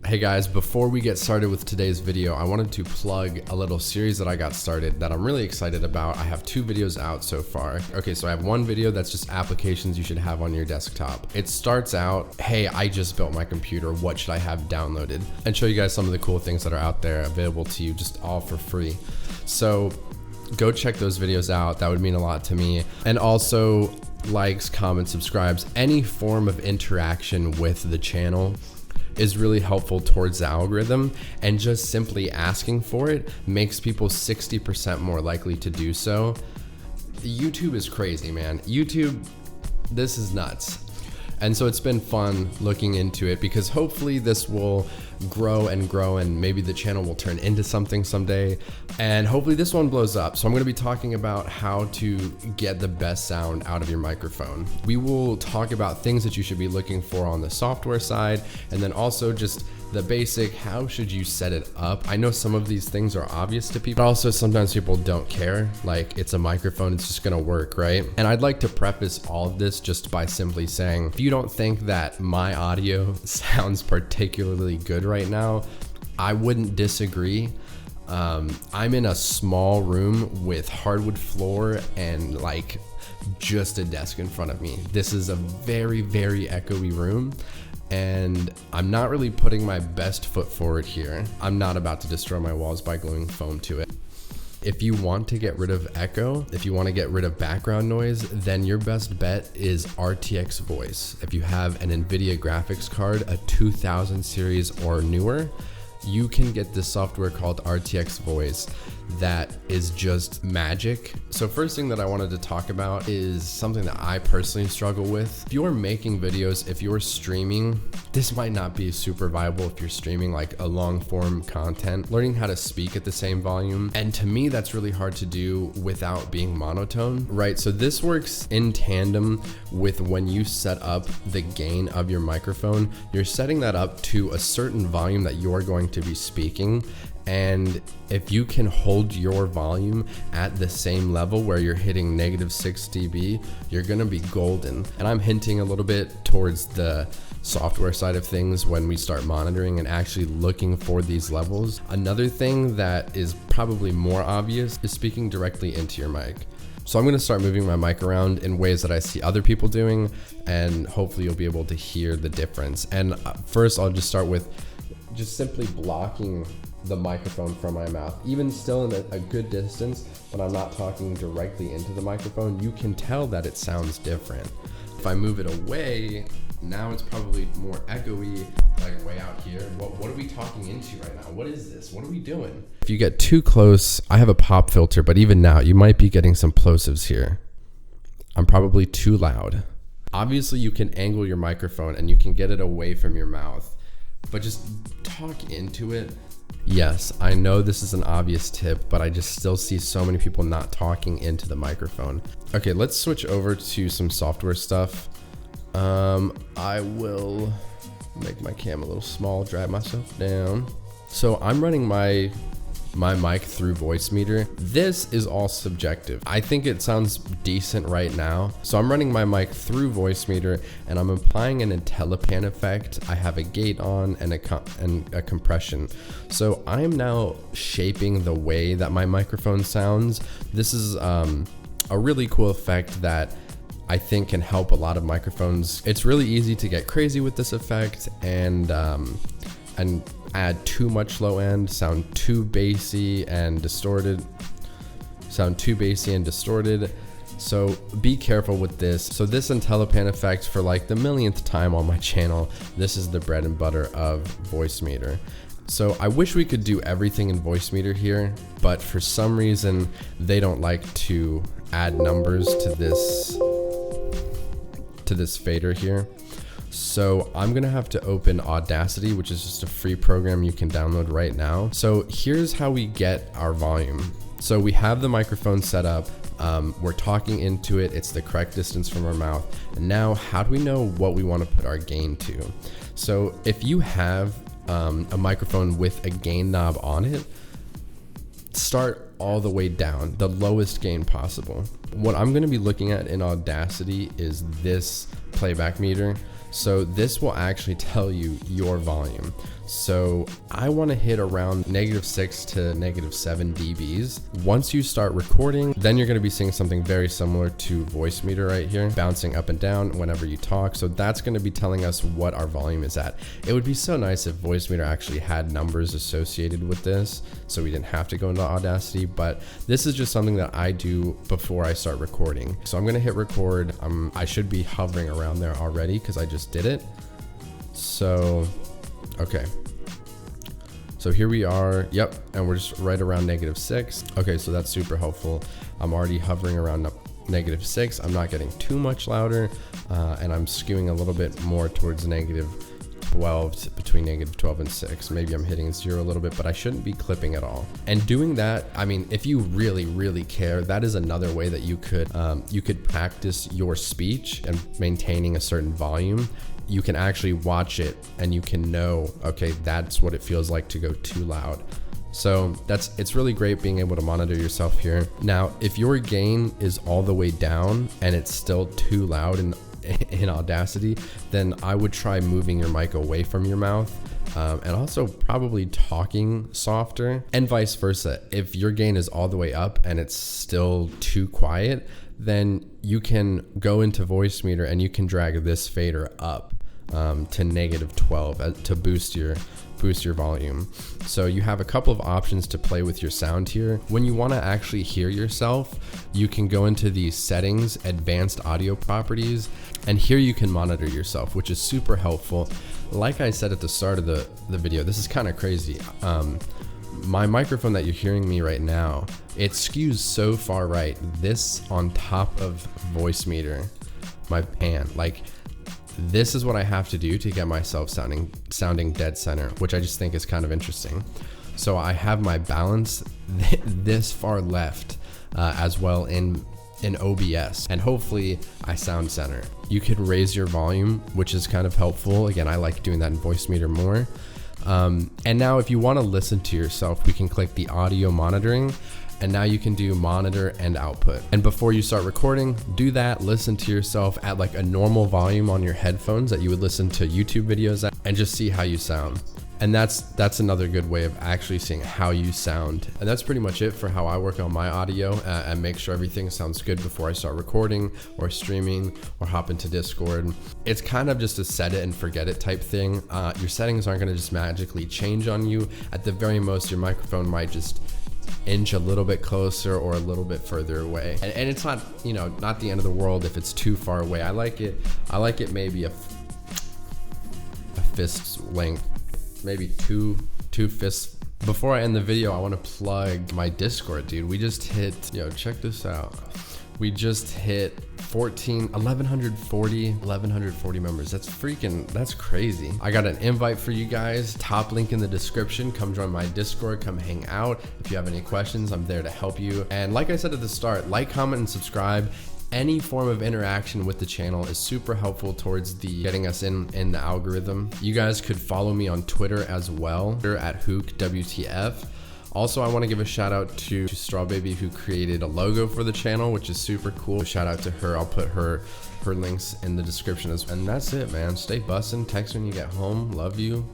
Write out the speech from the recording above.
Hey guys, before we get started with today's video, I wanted to plug a little series that I got started that I'm really excited about. I have 2 videos out so far. Okay, so I have one video that's just applications you should have on your desktop. It starts out, hey, I just built my computer, what should I have downloaded? And show you guys some of the cool things that are out there available to you just all for free. So go check those videos out. That would mean a lot to me. And also likes, comments, subscribes, any form of interaction with the channel is really helpful towards the algorithm, and just simply asking for it makes people 60% more likely to do so. YouTube is crazy, man. YouTube, this is nuts. And so it's been fun looking into it because hopefully this will grow and maybe the channel will turn into something someday. And hopefully this one blows up. So I'm going to be talking about how to get the best sound out of your microphone. We will talk about things that you should be looking for on the software side, and then also just the basic, how should you set it up? I know some of these things are obvious to people, but also sometimes people don't care. Like, it's a microphone, it's just gonna work, right? And I'd like to preface all of this just by simply saying, if you don't think that my audio sounds particularly good right now, I wouldn't disagree. I'm in a small room with hardwood floor and like just a desk in front of me. This is a very, very echoey room. And I'm not really putting my best foot forward here. I'm not about to destroy my walls by gluing foam to it. If you want to get rid of echo, if you want to get rid of background noise, then your best bet is RTX Voice. If you have an NVIDIA graphics card, a 2000 series or newer, you can get this software called RTX Voice that is just magic. So first thing that I wanted to talk about is something that I personally struggle with. If you're making videos, if you're streaming, this might not be super viable if you're streaming like a long form content, learning how to speak at the same volume. And to me, that's really hard to do without being monotone, right? So this works in tandem with when you set up the gain of your microphone. You're setting that up to a certain volume that you're going to be speaking. And if you can hold your volume at the same level where you're hitting -6 dB, you're gonna be golden. And I'm hinting a little bit towards the software side of things when we start monitoring and actually looking for these levels. Another thing that is probably more obvious is speaking directly into your mic. So I'm gonna start moving my mic around in ways that I see other people doing, and hopefully you'll be able to hear the difference. And first I'll just start with just simply blocking the microphone from my mouth. Even still in a good distance, when I'm not talking directly into the microphone, you can tell that it sounds different. If I move it away, now it's probably more echoey, like way out here. What are we talking into right now? What is this? What are we doing? If you get too close, I have a pop filter, but even now you might be getting some plosives here. I'm probably too loud. Obviously you can angle your microphone and you can get it away from your mouth, but just talk into it. Yes, I know this is an obvious tip, but I just still see so many people not talking into the microphone. Okay, let's switch over to some software stuff. I will make my cam a little small, drag myself down. So I'm running my mic through Voicemeeter. This is all subjective. I think it sounds decent right now. So I'm running my mic through Voicemeeter and I'm applying an IntelliPan effect. I have a gate on and a compression. So I am now shaping the way that my microphone sounds. This is a really cool effect that I think can help a lot of microphones. It's really easy to get crazy with this effect and add too much low end, sound too bassy and distorted. So be careful with this. So this IntelliPan effect, for like the millionth time on my channel, this is the bread and butter of Voicemeeter. So I wish we could do everything in Voicemeeter here, but for some reason they don't like to add numbers to this fader here. So I'm gonna have to open Audacity, which is just a free program you can download right now. So here's how we get our volume. So we have the microphone set up, we're talking into it, it's the correct distance from our mouth. And now how do we know what we wanna put our gain to? So if you have a microphone with a gain knob on it, start all the way down, the lowest gain possible. What I'm gonna be looking at in Audacity is this playback meter. So this will actually tell you your volume. So I want to hit around -6 to -7 dBs. Once you start recording, then you're going to be seeing something very similar to Voicemeeter right here, bouncing up and down whenever you talk. So that's going to be telling us what our volume is at. It would be so nice if Voicemeeter actually had numbers associated with this, so we didn't have to go into Audacity, but this is just something that I do before I start recording. So I'm going to hit record. I should be hovering around there already because I just did it. So okay, so here we are. Yep, and we're just right around -6. Okay, so that's super helpful. I'm already hovering around -6. I'm not getting too much louder, and I'm skewing a little bit more towards -12, between -12 and 6. Maybe I'm hitting 0 a little bit, but I shouldn't be clipping at all. And doing that, I mean, if you really care, that is another way that you could practice your speech and maintaining a certain volume. You can actually watch it and you can know, okay, that's what it feels like to go too loud. So it's really great being able to monitor yourself here. Now, if your gain is all the way down and it's still too loud in Audacity, then I would try moving your mic away from your mouth, and also probably talking softer, and vice versa. If your gain is all the way up and it's still too quiet, then you can go into Voicemeeter and you can drag this fader up to -12 to boost your volume. So you have a couple of options to play with your sound here. When you want to actually hear yourself, you can go into the settings, advanced audio properties, and here you can monitor yourself, which is super helpful. Like I said at the start of the video, this is kind of crazy. My microphone that you're hearing me right now, it skews so far right. This on top of Voicemeeter, my pan, like, this is what I have to do to get myself sounding dead center, which I just think is kind of interesting. So I have my balance this far left as well in OBS, and hopefully I sound center. You could raise your volume, which is kind of helpful. Again, I like doing that in Voicemeeter more. And now if you want to listen to yourself, we can click the audio monitoring, and now you can do monitor and output. And before you start recording, do that, listen to yourself at like a normal volume on your headphones that you would listen to YouTube videos at, and just see how you sound. And that's another good way of actually seeing how you sound. And that's pretty much it for how I work on my audio and make sure everything sounds good before I start recording or streaming or hop into Discord. It's kind of just a set it and forget it type thing. Your settings aren't gonna just magically change on you. At the very most, your microphone might just inch a little bit closer or a little bit further away, and it's not, you know, not the end of the world if it's too far away. I like it maybe a fist's length, maybe two fists. Before I end the video, I want to plug my Discord, dude. We just hit, yo, check this out. We just hit 1140 members. That's crazy. I got an invite for you guys. Top link in the description. Come join my Discord, come hang out. If you have any questions, I'm there to help you. And like I said at the start, like, comment, and subscribe. Any form of interaction with the channel is super helpful towards getting us in the algorithm. You guys could follow me on Twitter as well, at HookWTF. Also, I want to give a shout out to Strawbaby, who created a logo for the channel, which is super cool. Shout out to her. I'll put her links in the description as well. And that's it, man. Stay bussin'. Text when you get home. Love you.